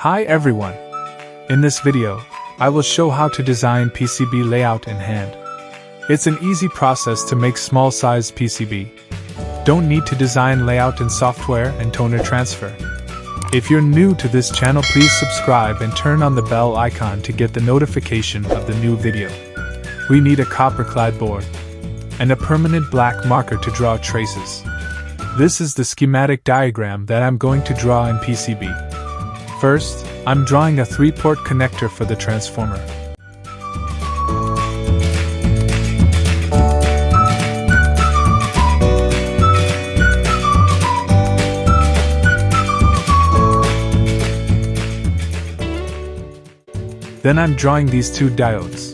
Hi everyone! In this video, I will show how to design PCB layout in hand. It's an easy process to make small-sized PCB. Don't need to design layout in software and toner transfer. If you're new to this channel, please subscribe and turn on the bell icon to get the notification of the new video. We need a copper-clad board and a permanent black marker to draw traces. This is the schematic diagram that I'm going to draw in PCB. First, I'm drawing a 3-port connector for the transformer. Then I'm drawing these 2 diodes.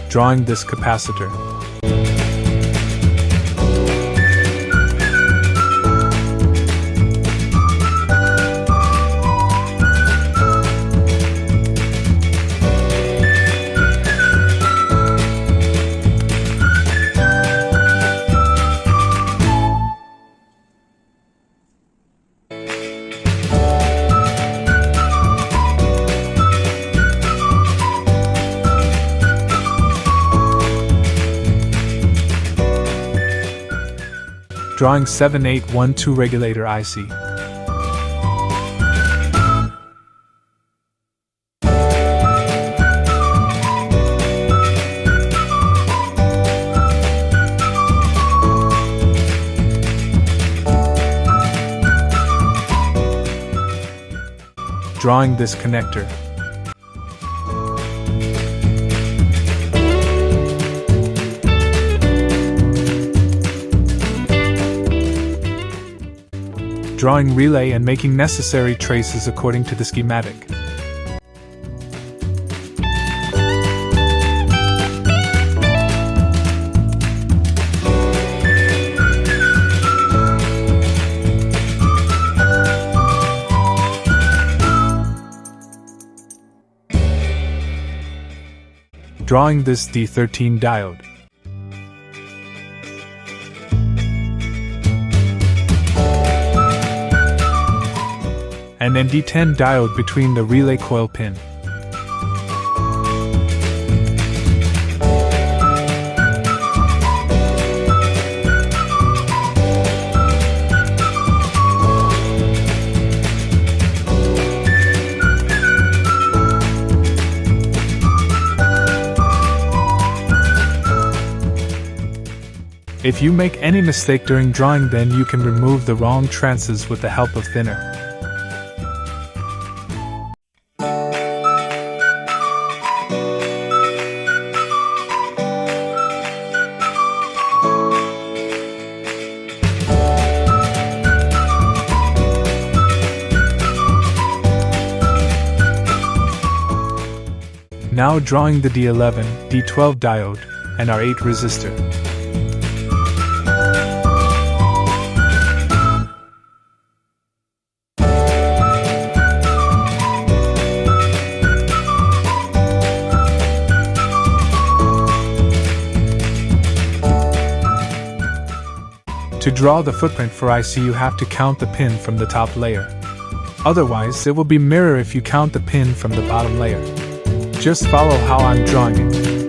Drawing this capacitor. Drawing 7812 regulator IC. Drawing this connector. Drawing relay and making necessary traces according to the schematic. Drawing this D13 diode. And an D10 diode between the relay coil pin. If you make any mistake during drawing, then you can remove the wrong trances with the help of thinner. Now drawing the D11, D12 diode, and our 8 resistor. To draw the footprint for IC, you have to count the pin from the top layer. Otherwise, it will be mirror if you count the pin from the bottom layer. Just follow how I'm drawing it.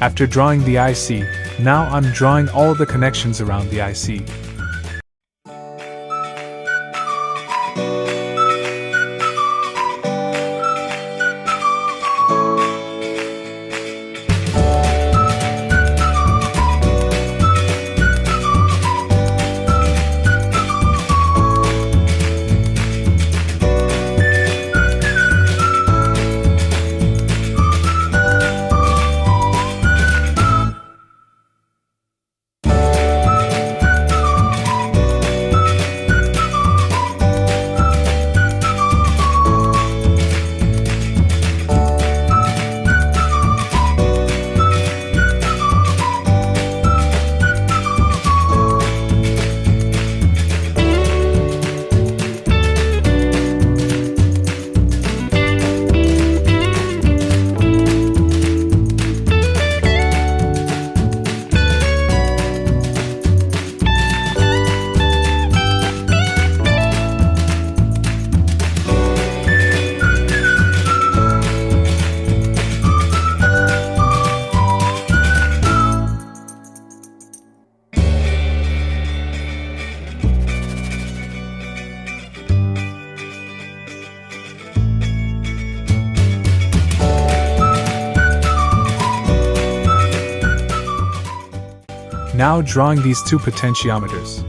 After drawing the IC, now I'm drawing all the connections around the IC. Now drawing these two potentiometers.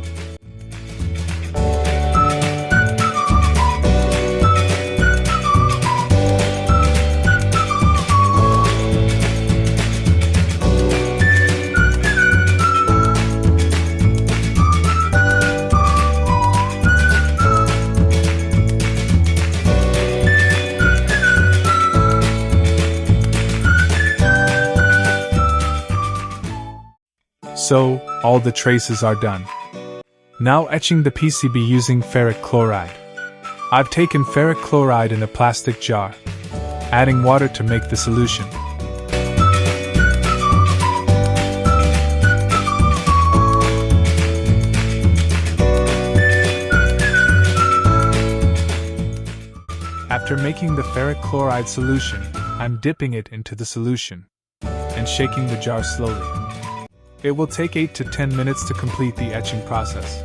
So, all the traces are done. Now etching the PCB using ferric chloride. I've taken ferric chloride in a plastic jar, adding water to make the solution. After making the ferric chloride solution, I'm dipping it into the solution and shaking the jar slowly. It will take 8 to 10 minutes to complete the etching process.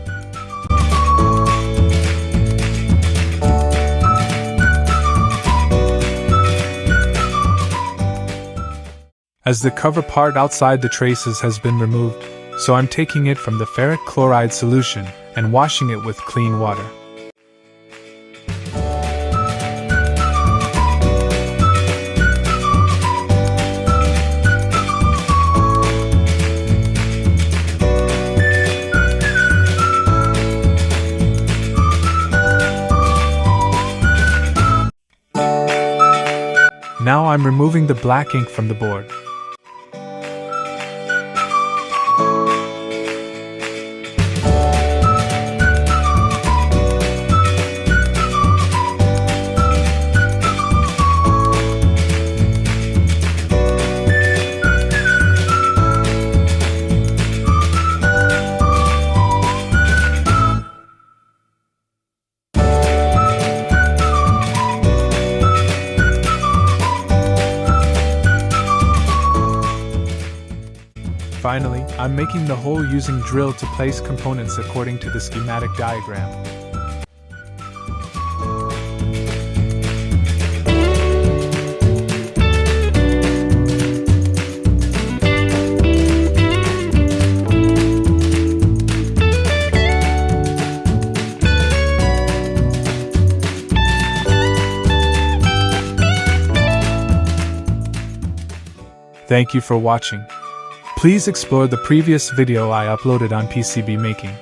As the cover part outside the traces has been removed, so I'm taking it from the ferric chloride solution and washing it with clean water. Now I'm removing the black ink from the board. Finally, I'm making the hole using drill to place components according to the schematic diagram. Thank you for watching. Please explore the previous video I uploaded on PCB making.